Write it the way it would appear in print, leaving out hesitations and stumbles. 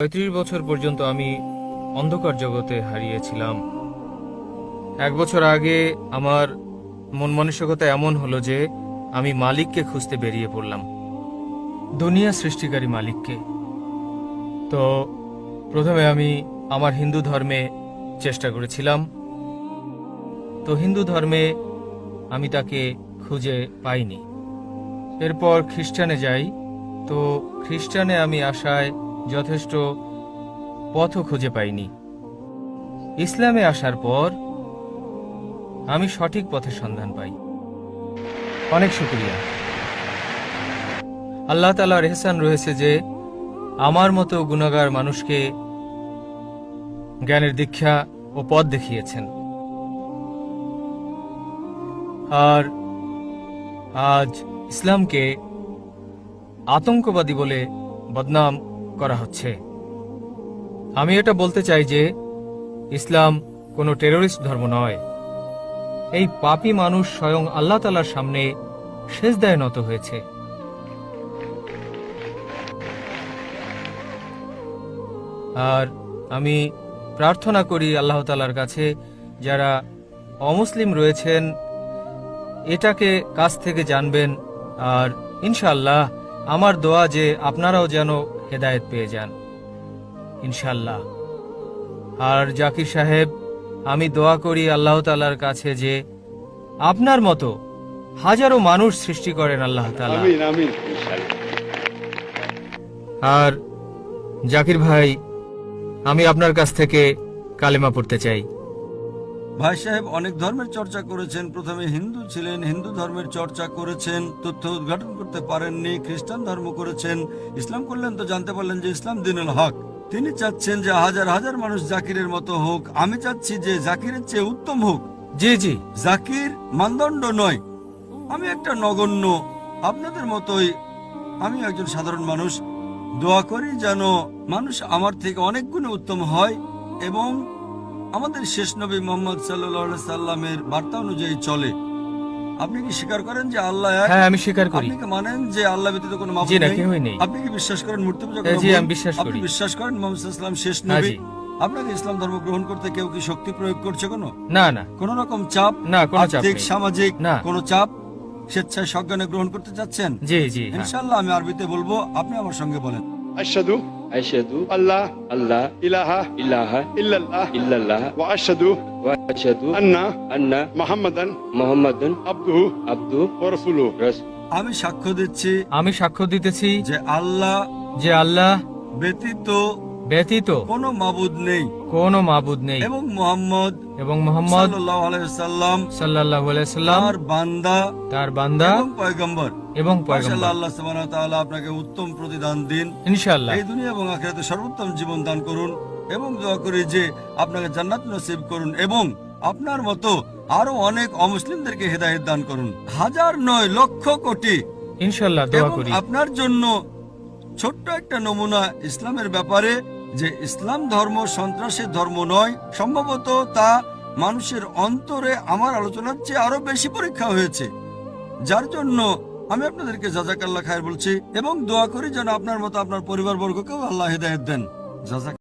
35 বছর পর্যন্ত আমি অন্ধকার জগতে হারিয়েছিলাম। 1 বছর আগে আমার মন মানসিকতা এমন হলো যে আমি মালিককে খুঁজতে বেরিয়ে পড়লাম, দুনিয়া সৃষ্টিকারী মালিককে। তো প্রথমে আমি আমার হিন্দু ধর্মে চেষ্টা করেছিলাম। তো হিন্দু ধর্মে আমি তাকে খুঁজে পাইনি। এরপর খ্রিস্টানে যাই। তো খ্রিস্টানে আমি আসায় যথেষ্ট পথও খুঁজে পাইনি। ইসলামে আসার পর আমি সঠিক পথের সন্ধান পাই। অনেক শুকরিয়া। আল্লাহ তাআলার ইহসান রয়েছে যে আমার মতো গুনাহগার মানুষকে জ্ঞানের দীক্ষা ও পথ দেখিয়েছেন। আর আজ ইসলামকে আতঙ্কবাদী বলে বদনাম করা হচ্ছে। আমি এটা বলতে চাই যে ইসলাম কোনো টেররিস্ট ধর্ম নয়। এই পাপী মানুষ স্বয়ং আল্লাহ তাআলার সামনে সিজদায় নত হয়েছে। আর আমি প্রার্থনা করি আল্লাহ তাআলার কাছে যারা অমুসলিম রয়েছেন এটাকে কাছ থেকে জানবেন। আর ইনশাআল্লাহ আমার দোয়া যে আপনারাও যেন হেদায়েত পেয়ে যান ইনশাআল্লাহ। আর জাকির সাহেব, আমি দোয়া করি আল্লাহ তাআলার কাছে যে আপনার মতো হাজারো মানুষ সৃষ্টি করেন আল্লাহ তাআলা। আমিন আমিন। আর জাকির ভাই, আমি আপনার কাছ থেকে কালেমা পড়তে চাই। ভাই সাহেব অনেক ধর্মের চর্চা করেছেন। প্রথমে হিন্দু ছিলেন, হিন্দু ধর্মের চর্চা করেছেন, তথ্য উদ্ঘাটন করতে পারেননি, খ্রিস্টান ধর্ম করেছেন, ইসলাম করলেন তো জানতে পারলেন যে ইসলাম দ্বীনুল হক। তিনি চাচ্ছেন যে হাজার হাজার মানুষ জাকিরের মতো হোক। আমি চাচ্ছি যে জাকিরের চেয়ে উত্তম হোক। জি জি। জাকির মানদণ্ড নয়, আমি একটা নগণ্য, আপনাদের মতোই আমি একজন সাধারণ মানুষ। দোয়া করি যেন মানুষ আমার থেকে অনেক গুণে উত্তম হয় এবং আমাদের শেষ নবী মুহাম্মদ সাল্লাল্লাহু আলাইহি সাল্লামের বার্তা অনুযায়ী চলে। আপনি কি স্বীকার করেন যে আল্লাহ এক? হ্যাঁ, আমি স্বীকার করি। আপনি কি মানেন যে আল্লাহ ব্যতীত কোনো মাবুদ জি না, নেই? কেউই নেই। আপনি কি বিশ্বাস করেন মূর্তি পূজা জি, করা আমি ভুল? বিশ্বাস আপনি করি। বিশ্বাস করেন মুহাম্মদ সাল্লাল্লাহু আলাইহি সাল্লাম শেষ হ্যাঁ, নবী? জি। আপনাকে ইসলাম ধর্ম গ্রহণ করতে কেউ কি শক্তি প্রয়োগ করছে কোনো? না না কোন রকম চাপ? না, কোনো চাপ আর্থিক, নেই। সামাজিক না। কোনো চাপ? স্বেচ্ছায় সজ্ঞানে গ্রহণ করতে চাচ্ছেন? জি জি। হ্যাঁ। ইনশাআল্লাহ আমি আরবিতে বলবো, আপনি আমার সঙ্গে বলেন। আশহাদু أشهد আল্লাহ ألا ইলাহা إله ইল্লাল্লাহ إلا الله ওয়া আশহাদু وأشهد আন্না أن মুহাম্মাদান محمد আবদুহু عبده ওয়া রাসূলুহু। رسول আমি সাক্ষ্য দিচ্ছি আমি সাক্ষ্য দিতেছি যে আল্লাহ যে আল্লাহ ব্যতীত ব্যতীত কোনো মাবুদ নেই কোনো মাবুদ নেই এবং মুহাম্মদ এবং মুহাম্মদ সাল্লাল্লাহু আলাইহি সাল্লাম সাল্লাল্লাহু আলাইহি সাল্লাম তার বান্দা তার বান্দা এবং পয়গম্বর। এবং মাশাআল্লাহ, পয়গম্বর। আল্লাহ সুবহানাহু ওয়া তাআলা আপনাকে উত্তম প্রতিদান দিন, ইনশাআল্লাহ। এই দুনিয়া এবং আখিরাতে সর্বোত্তম জীবন দান করুন এবং দোয়া করি যে আপনাকে জান্নাত নসিব করুন এবং আপনার মতো আরো অনেক অমুসলিমদেরকে হেদায়েত দান করুন। হাজার নয়, লক্ষ কোটি। ইনশাআল্লাহ দোয়া এবং করি। আপনার জন্য ছোট্ট একটা নমুনা ইসলামের ব্যাপারে, যে ইসলাম ধর্ম সন্ত্রাসের ধর্ম নয়। সম্ভবত তা মানুষের অন্তরে আমার আলোচনার চেয়ে আরো বেশি পরীক্ষা হয়েছে, যার জন্য আমি আপনাদেরকে জাযাকাল্লাহ খায়ের বলছি এবং দোয়া করি যেন আপনার মতো আপনার পরিবারবর্গকেও আল্লাহ হেদায়েত দেন। জাযাক